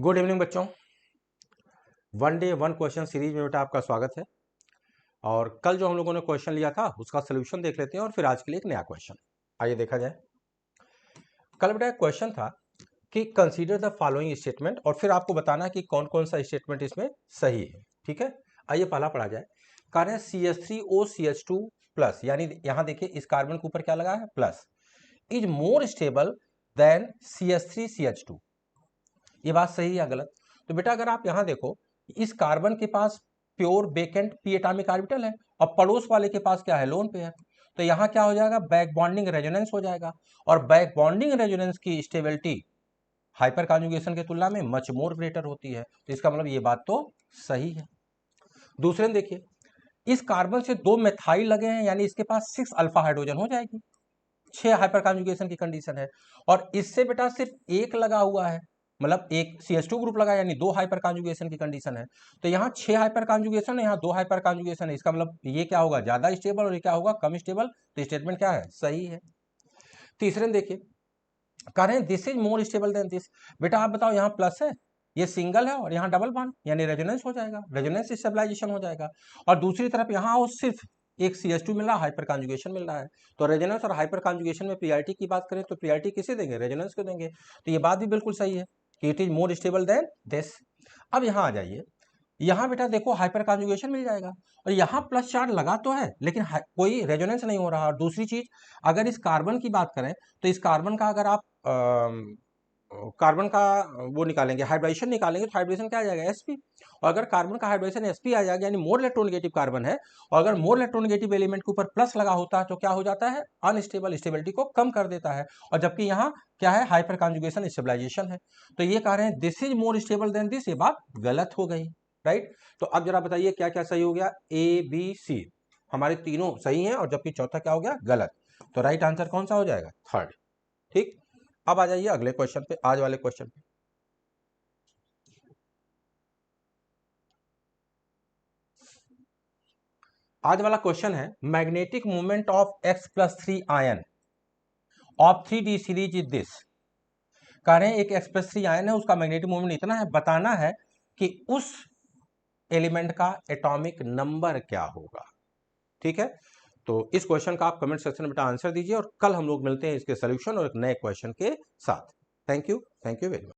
Good evening बच्चों। One day one question series में बेटा आपका स्वागत है। और कल जो हम लोगों ने क्वेश्चन लिया था उसका सोल्यूशन देख लेते हैं और फिर आज के लिए एक नया क्वेश्चन आइए देखा जाए। कल बेटा एक क्वेश्चन था कि कंसीडर द फॉलोइंग स्टेटमेंट और फिर आपको बताना है कि कौन कौन सा स्टेटमेंट इसमें सही है। ठीक है, आइए पहला पढ़ा जाए। कार्य CH3OCH2 प्लस, यानी यहां देखिए इस कार्बन के ऊपर क्या लगा है plus, is more stable then CH3CH2। ये बात सही या गलत? तो बेटा अगर आप यहां देखो, इस कार्बन के पास pure vacant p atomic orbital है और पड़ोस वाले के पास क्या है, लोन पे है। तो यहां क्या हो जाएगा, बैक बॉन्डिंग रेजोनेंस हो जाएगा। और बैक बॉन्डिंग रेजोनेंस की स्टेबिलिटी हाइपर कॉन्जुगेशन की तुलना में मच मोर ग्रेटर होती है। तो इसका मतलब ये बात तो सही है। दूसरे में देखिए, इस कार्बन से 2 मेथाइल लगे हैं, यानी इसके पास 6 अल्फा हाइड्रोजन हो जाएगी। 6 हाइपर कॉन्जुगेशन की कंडीशन है। और इससे बेटा सिर्फ एक लगा हुआ है, मतलब एक CH2 ग्रुप लगा, यानी 2 हाइपर कॉन्जुगेशन की कंडीशन है। तो यहाँ 6 हाइपर कॉन्जुगेशन है, यहाँ 2 हाइपर कॉन्जुगेशन है। इसका मतलब ये क्या होगा, ज्यादा स्टेबल, और ये क्या होगा, कम स्टेबल। तो स्टेटमेंट क्या है, सही है। तीसरे में देखिए, कह रहे हैं this is more stable then this. बेटा आप बताओ, यहाँ प्लस है, ये सिंगल है, और यहाँ डबल बॉन्ड, यानी रेजोनेंस हो जाएगा, रेजोनेंस स्टेबलाइजेशन हो जाएगा। और दूसरी तरफ यहाँ वो सिर्फ एक CH2 मिल रहा है, हाइपर कॉन्जुगेशन मिल रहा है। तो रेजोनेंस और हाइपर कॉन्जुगेशन में प्रियॉरिटी की बात करें तो प्रियॉरिटी किसे देंगे, रेजोनेंस को देंगे। तो ये बात भी बिल्कुल सही है कि it is more stable then this. अब यहाँ आ जाइए, यहाँ बेटा देखो हाइपर कॉन्जुगेशन मिल जाएगा, और यहाँ प्लस चार्ज लगा तो है लेकिन कोई रेजोनेंस नहीं हो रहा। और दूसरी चीज, अगर इस कार्बन की बात करें तो इस कार्बन का अगर आप कार्बन का वो निकालेंगे, हाइब्रिडेशन निकालेंगे, तो हाइब्रिडेशन क्या आ जाएगा, sp। और अगर कार्बन का हाइब्रिडेशन sp आ जाएगा, यानी मोर इलेक्ट्रोनेगेटिव कार्बन है, और अगर मोर इलेक्ट्रोनेगेटिव एलिमेंट के ऊपर प्लस लगा होता है तो क्या हो जाता है, अनस्टेबल, स्टेबिलिटी को कम कर देता है। और जबकि यहाँ क्या है, हाइपर कॉन्जुगेशन स्टेबलाइजेशन है। तो ये कह रहे हैं this is more stable then this, ये बात गलत हो गई, राइट। तो अब जरा बताइए क्या क्या सही हो गया, ABC हमारे तीनों सही हैं, और जबकि चौथा क्या हो गया, गलत। तो राइट आंसर कौन सा हो जाएगा, थर्ड। ठीक, अब आ जाइए अगले क्वेश्चन पे, आज वाले क्वेश्चन पे। आज वाला क्वेश्चन है, magnetic moment of X+3 ion of 3D series is this. कह रहे हैं एक X+3 आयन है, उसका मैग्नेटिक मोमेंट इतना है, बताना है कि उस एलिमेंट का एटॉमिक नंबर क्या होगा। ठीक है, तो इस क्वेश्चन का आप कमेंट सेक्शन में बेटा आंसर दीजिए, और कल हम लोग मिलते हैं इसके सोल्यूशन और एक नए क्वेश्चन के साथ। Thank you very much.